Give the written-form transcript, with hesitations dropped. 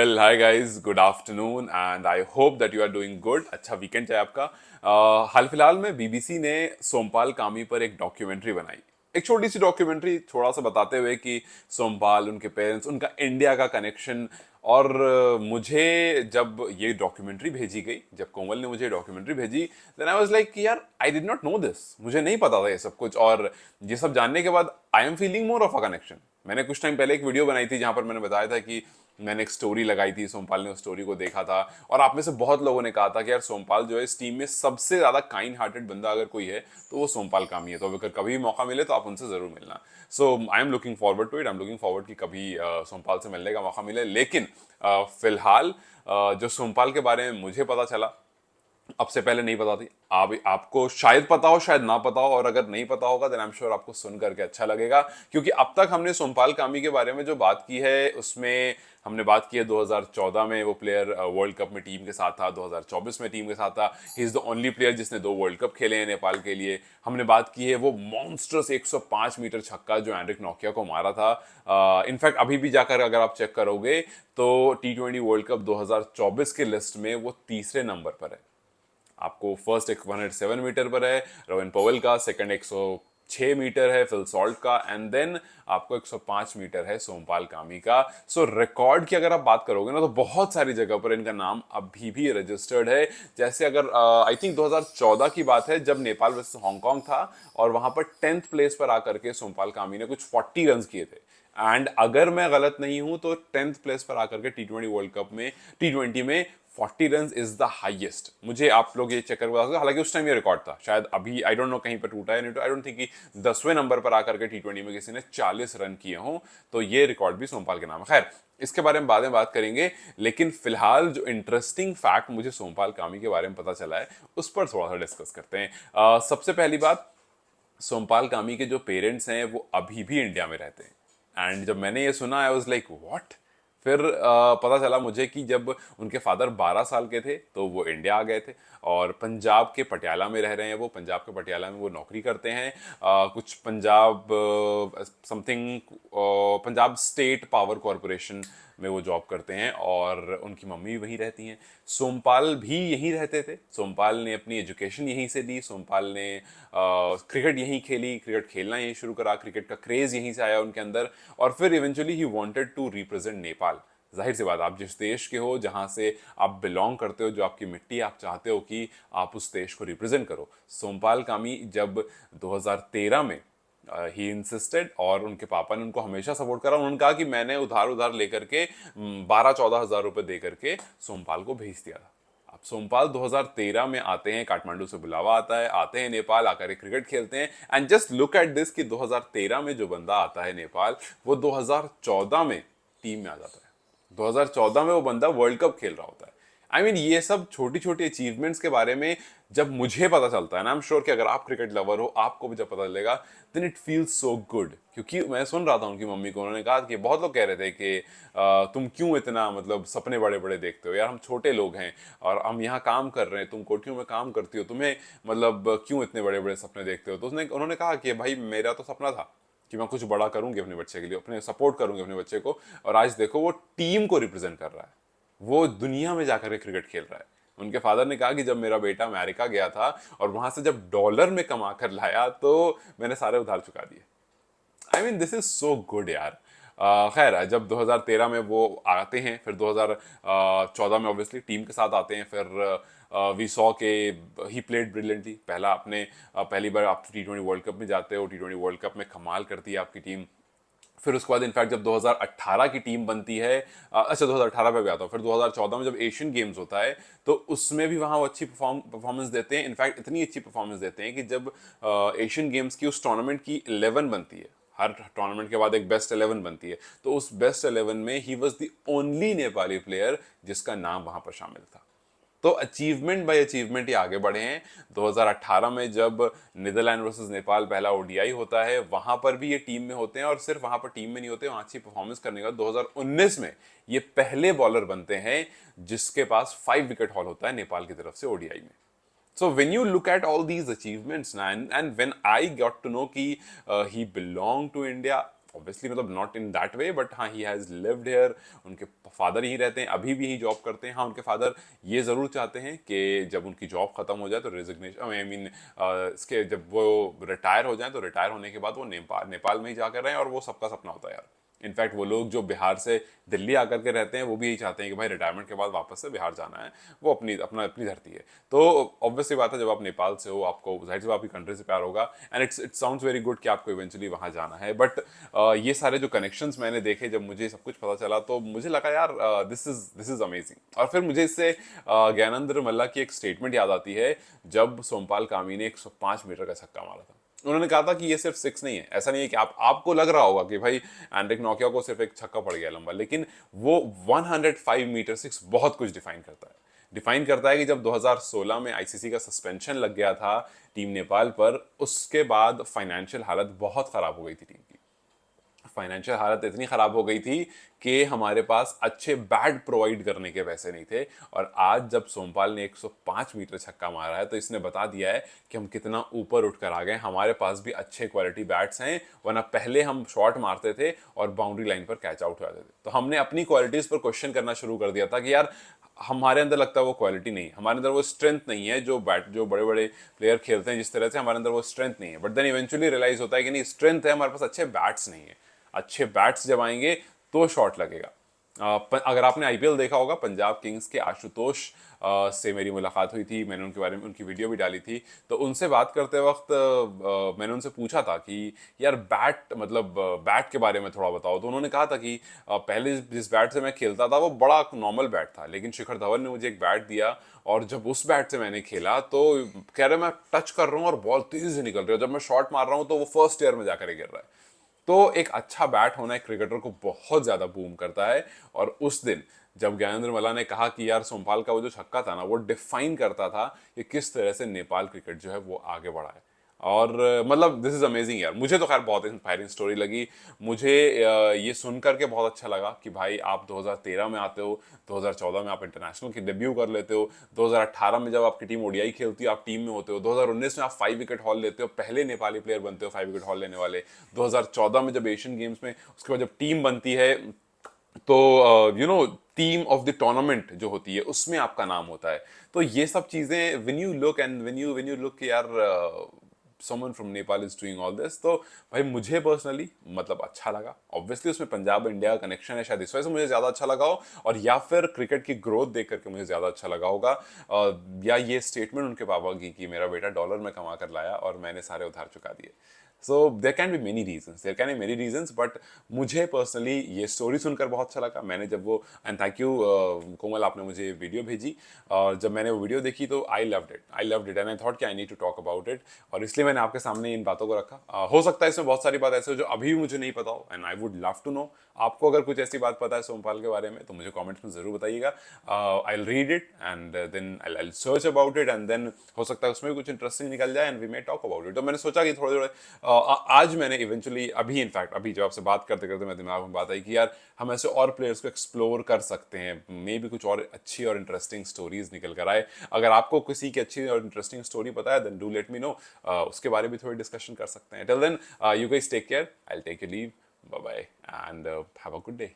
Well hi guys, good afternoon and I hope that you are doing good. अच्छा weekend चाहे आपका। हाल फिलहाल में बीबीसी ने सोमपाल कामी पर एक डॉक्यूमेंट्री बनाई। एक छोटी सी डॉक्यूमेंट्री, थोड़ा सा बताते हुए कि सोमपाल, उनके पेरेंट्स, उनका इंडिया का कनेक्शन। और मुझे जब ये डॉक्यूमेंट्री भेजी गई, जब कोमल ने मुझे डॉक्यूमेंट्री भेजी, देन आई वाज लाइक कि यार I did not know this, मुझे नहीं पता था ये सब कुछ। और ये सब जानने के बाद I am feeling more of a connection. मैंने कुछ टाइम पहले एक वीडियो बनाई थी जहां पर मैंने बताया था कि मैंने एक स्टोरी लगाई थी, सोमपाल ने उस स्टोरी को देखा था। और आप में से बहुत लोगों ने कहा था कि यार सोमपाल जो है इस टीम में सबसे ज्यादा काइंड हार्टेड बंदा अगर कोई है तो वो सोमपाल कामी है। तो अगर कभी भी मौका मिले तो आप उनसे जरूर मिलना। So I am looking forward to it, I am looking forward कि कभी सोमपाल से मिलने का मौका मिले। लेकिन फिलहाल जो सोमपाल के बारे में मुझे पता चला, अब से पहले नहीं पता थी। आपको शायद पता हो, शायद ना पता हो। और अगर नहीं पता होगा देन आई एम श्योर आपको सुन करके अच्छा लगेगा, क्योंकि अब तक हमने सोमपाल कामी के बारे में जो बात की है उसमें हमने बात की है 2014 में वो प्लेयर वर्ल्ड कप में टीम के साथ था, 2024 में टीम के साथ था। He is the only player जिसने 2 वर्ल्ड कप खेले हैं नेपाल के लिए। हमने बात की है वो मॉन्स्टर्स 105 मीटर छक्का जो एंड्रिक नोकिया को मारा था। इनफैक्ट अभी भी जाकर अगर आप चेक करोगे तो T20 वर्ल्ड कप 2024 के लिस्ट में वो तीसरे नंबर पर है। आपको फर्स्ट 107 मीटर पर है रोहन पवेल का, सेकंड 106 मीटर है फिल सॉल्ट का, एंड देन आपको 105 मीटर है सोमपाल कामी का। सो रिकॉर्ड की अगर आप बात करोगे ना तो बहुत सारी जगह पर इनका नाम अभी भी रजिस्टर्ड है। जैसे अगर आई थिंक 2014 की बात है जब नेपाल वर्सेस हांगकांग था और वहां पर 10th प्लेस पर आकर के सोमपाल कामी ने कुछ 40 रन किए थे। एंड अगर मैं गलत नहीं हूं तो 10th प्लेस पर आकर के T20 वर्ल्ड कप में, T20 में 40 रन इज द हाईएस्ट। मुझे आप लोग ये चेक करके बता सकते हो, हालांकि उस टाइम ये रिकॉर्ड था, शायद अभी आई डोंट नो कहीं पर टूटा है नहीं तो। आई डोंट थिंक कि 10वें नंबर पर आकर के T20 में किसी ने 40 रन किए हों, तो ये रिकॉर्ड भी सोमपाल के नाम है। खैर, इसके बारे में बाद में बात करेंगे। लेकिन फिलहाल जो इंटरेस्टिंग फैक्ट मुझे सोमपाल कामी के बारे में पता चला है उस पर थोड़ा सा डिस्कस करते हैं। सबसे पहली बात, सोमपाल कामी के जो पेरेंट्स हैं वो अभी भी इंडिया में रहते हैं। एंड जब मैंने ये सुना आई वाज लाइक व्हाट। फिर पता चला मुझे कि जब उनके फादर 12 साल के थे तो वो इंडिया आ गए थे और पंजाब के पटियाला में रह रहे हैं। वो पंजाब के पटियाला में वो नौकरी करते हैं। कुछ Punjab something Punjab state power corporation में वो जॉब करते हैं और उनकी मम्मी भी वहीं रहती हैं। सोमपाल भी यहीं रहते थे। सोमपाल ने अपनी एजुकेशन यहीं से ली। सोमपाल ने क्रिकेट यहीं खेली, क्रिकेट खेलना यहीं शुरू करा, क्रिकेट का क्रेज यहीं से आया उनके अंदर। और फिर eventually he wanted to represent Nepal. जाहिर सी बात, आप जिस देश के हो, जहां से आप बिलोंग करते हो, जो आपकी मिट्टी, आप चाहते हो कि आप उस देश को रिप्रेजेंट करो। सोमपाल कामी जब 2013 में ही इंसिस्टेड और उनके पापा ने उनको हमेशा सपोर्ट करा। उन्होंने कहा कि मैंने उधार उधार लेकर के 12-14 हज़ार रुपए दे करके सोमपाल को भेज दिया था। अब सोमपाल 2013 में आते हैं, काठमांडू से बुलावा आता है, आते हैं नेपाल, आकर क्रिकेट खेलते हैं। And just look at this कि 2013 में जो बंदा आता है नेपाल, वो 2014 में टीम में आ जाता है। 2014 में वो बंदा वर्ल्ड कप खेल रहा होता है। आई मीन ये सब छोटी छोटी अचीवमेंट्स के बारे में जब मुझे पता चलता है ना, आई एम श्योर कि अगर आप क्रिकेट लवर हो आपको भी जब पता चलेगा, then it feels so good. क्योंकि मैं सुन रहा था उनकी मम्मी को, उन्होंने कहा कि बहुत लोग कह रहे थे कि तुम क्यों इतना मतलब सपने बड़े बड़े देखते हो यार, हम छोटे लोग हैं और हम यहाँ काम कर रहे हैं, तुम कोठियों में काम करती हो, तुम्हें मतलब क्यों इतने बड़े बड़े सपने देखते हो। तो उन्होंने कहा कि भाई मेरा तो सपना था कि मैं कुछ बड़ा करूंगी अपने बच्चे के लिए, अपने सपोर्ट करूंगी अपने बच्चे को। और आज देखो वो टीम को रिप्रेजेंट कर रहा है, वो दुनिया में जाकर के क्रिकेट खेल रहा है। उनके फादर ने कहा कि जब मेरा बेटा अमेरिका गया था और वहां से जब डॉलर में कमा कर लाया तो मैंने सारे उधार चुका दिए। I mean this is so good यार। खैर, जब 2013 में वो आते हैं, फिर 2014 में ऑब्वियसली टीम के साथ आते हैं। फिर वी सॉ के ही प्लेड ब्रिलियंटली। पहली बार आप T20 वर्ल्ड कप में जाते हो, T20 वर्ल्ड कप में कमाल करती है आपकी टीम। फिर उसके बाद इनफैक्ट जब 2018 की टीम बनती है, अच्छा 2018 पे भी आता हूँ, फिर 2014 में जब एशियन गेम्स होता है तो उसमें भी वहाँ वो अच्छी परफॉर्मेंस देते हैं। इनफैक्ट इतनी अच्छी परफॉर्मेंस देते हैं कि जब एशियन गेम्स की उस टूर्नामेंट की 11 बनती है, हर टूर्नामेंट के बाद एक बेस्ट 11 बनती है, तो उस बेस्ट 11 में he was the only Nepali player जिसका नाम वहां पर शामिल था। तो अचीवमेंट बाय अचीवमेंट ये आगे बढ़े हैं। 2018 में जब नीदरलैंड वर्सेस नेपाल पहला ओडीआई होता है, वहां पर भी ये टीम में होते हैं और सिर्फ वहां पर टीम में नहीं होते, वहां अच्छी परफॉर्मेंस करने के बाद 2019 में ये पहले बॉलर बनते हैं जिसके पास 5 विकेट हॉल होता है नेपाल की तरफ से ओडीआई में। So when you look at all these achievements, and when I got to know कि he belonged to India, obviously मतलब not in that way, but हाँ ही हैज़ लिव्ड हेयर, उनके फादर यहीं रहते हैं, अभी भी यहीं जॉब करते हैं। हाँ उनके फादर ये ज़रूर चाहते हैं कि जब उनकी जॉब ख़त्म हो जाए तो रेजिग्नेशन, आई मीन इसके जब वो रिटायर हो जाए तो रिटायर होने के बाद वो नेपाल नेपाल में ही जाकर रहें, और वो सबका सपना होता है यार। इनफैक्ट वो लोग जो बिहार से दिल्ली आकर के रहते हैं वो भी यही चाहते हैं कि भाई रिटायरमेंट के बाद वापस से बिहार जाना है, वो अपनी धरती है। तो ऑब्वियसली बात है, जब आप नेपाल से हो आपको जाहिर सी बात आपकी कंट्री से प्यार होगा, and it sounds very good कि आपको इवेंचुअली वहाँ जाना है। बट ये सारे जो कनेक्शंस मैंने देखे, जब मुझे सब कुछ पता चला तो मुझे लगा यार दिस इज अमेजिंग। और फिर मुझे इससे ज्ञानेंद्र मल्ला की एक स्टेटमेंट याद आती है, जब सोमपाल कामी ने 105 मीटर का छक्का मारा था। उन्होंने कहा था कि ये सिर्फ सिक्स नहीं है, ऐसा नहीं है कि आपको लग रहा होगा कि भाई एंड्रिक नोकिया को सिर्फ एक छक्का पड़ गया लंबा, लेकिन वो 105 मीटर सिक्स बहुत कुछ डिफाइन करता है कि जब 2016 में आईसीसी का सस्पेंशन लग गया था टीम नेपाल पर, उसके बाद फाइनेंशियल हालत बहुत खराब हो गई थी टीम की। फाइनेंशियल हालत इतनी ख़राब हो गई थी कि हमारे पास अच्छे बैट प्रोवाइड करने के पैसे नहीं थे। और आज जब सोमपाल ने 105 मीटर छक्का मारा है तो इसने बता दिया है कि हम कितना ऊपर उठकर आ गए, हमारे पास भी अच्छे क्वालिटी बैट्स हैं। वरना पहले हम शॉट मारते थे और बाउंड्री लाइन पर कैच आउट हो जाते थे। तो हमने अपनी क्वालिटीज़ पर क्वेश्चन करना शुरू कर दिया था कि यार हमारे अंदर लगता है वो क्वालिटी नहीं है, हमारे अंदर वो स्ट्रेंथ नहीं है, जो बड़े बड़े प्लेयर खेलते हैं जिस तरह से, हमारे अंदर वो स्ट्रेंथ नहीं है। बट देन इवेंचुअली रियलाइज होता है कि नहीं, स्ट्रेंथ है, हमारे पास अच्छे बैट्स नहीं है। अच्छे बैट्स जब आएंगे तो शॉट लगेगा। अगर आपने आईपीएल देखा होगा, पंजाब किंग्स के आशुतोष से मेरी मुलाकात हुई थी, मैंने उनके बारे में उनकी वीडियो भी डाली थी। तो उनसे बात करते वक्त मैंने उनसे पूछा था कि यार बैट मतलब बैट के बारे में थोड़ा बताओ। तो उन्होंने कहा था कि पहले जिस बैट से मैं खेलता था वो बड़ा नॉर्मल बैट था, लेकिन शिखर धवन ने मुझे एक बैट दिया और जब उस बैट से मैंने खेला तो कह रहे मैं टच कर रहा हूँ और बॉल तेजी से निकल रही है, जब मैं शॉट मार रहा हूँ तो वो फर्स्ट ईयर में जाकर गिर रहा है। तो एक अच्छा बैट होना एक क्रिकेटर को बहुत ज्यादा बूम करता है। और उस दिन जब ज्ञानेंद्र मल्ला ने कहा कि यार सोमपाल का वो जो छक्का था ना, वो डिफाइन करता था कि किस तरह से नेपाल क्रिकेट जो है वो आगे बढ़ा है। और मतलब दिस इज अमेजिंग यार। मुझे तो खैर बहुत इंस्पायरिंग स्टोरी लगी। मुझे ये सुन करके बहुत अच्छा लगा कि भाई आप 2013 में आते हो, 2014 में आप इंटरनेशनल की डेब्यू कर लेते हो, 2018 में जब आपकी टीम ओडीआई खेलती है आप टीम में होते हो, 2019 में आप 5 विकेट हॉल लेते हो, पहले नेपाली प्लेयर बनते हो 5 विकेट हॉल लेने वाले, 2014 में जब एशियन गेम्स में उसके बाद जब टीम बनती है तो टीम ऑफ द टूर्नामेंट जो होती है उसमें आपका नाम होता है। तो ये सब चीजें when you look and when you look यार someone from Nepal is doing all this, तो भाई मुझे पर्सनली मतलब अच्छा लगा। ऑब्वियसली उसमें पंजाब इंडिया का कनेक्शन है, शायद इस वजह से मुझे ज्यादा अच्छा लगा हो, और या फिर क्रिकेट की ग्रोथ देख करके मुझे ज्यादा अच्छा लगा होगा, या ये स्टेटमेंट उनके पापा की कि मेरा बेटा डॉलर में कमा कर लाया और मैंने सारे उधार चुका दिए। So there can be many reasons but मुझे पर्सनली ये स्टोरी सुनकर बहुत अच्छा लगा। मैंने जब वो, एंड थैंक यू कोमल, आपने मुझे वीडियो भेजी, और जब मैंने वो वीडियो देखी तो I loved it and I thought कि I need to talk about it, और इसलिए मैंने आपके सामने इन बातों को रखा। हो सकता है इसमें बहुत सारी बात ऐसे हो जो अभी भी मुझे नहीं पता हो, and I would love to know. आपको अगर कुछ ऐसी बात पता है सोमपाल के बारे में तो मुझे कमेंट्स में जरूर बताइएगा। I will read it and then I will search about it, and then हो सकता है उसमें भी कुछ इंटरेस्टिंग निकल जाए and we may talk about it. तो मैंने सोचा कि थोड़े थोड़े आज मैंने इवेंचुअली अभी इनफैक्ट अभी जब आपसे बात करते करते मेरे दिमाग में बात आई कि यार हम ऐसे और प्लेयर्स को एक्सप्लोर कर सकते हैं, मे भी कुछ और अच्छी और इंटरेस्टिंग स्टोरीज निकल कर आए। अगर आपको किसी की अच्छी और इंटरेस्टिंग स्टोरी पता है then do let me know, उसके बारे में थोड़ी डिस्कशन कर सकते हैं। Till then you guys take care, I will take you leave, bye bye and have a good day.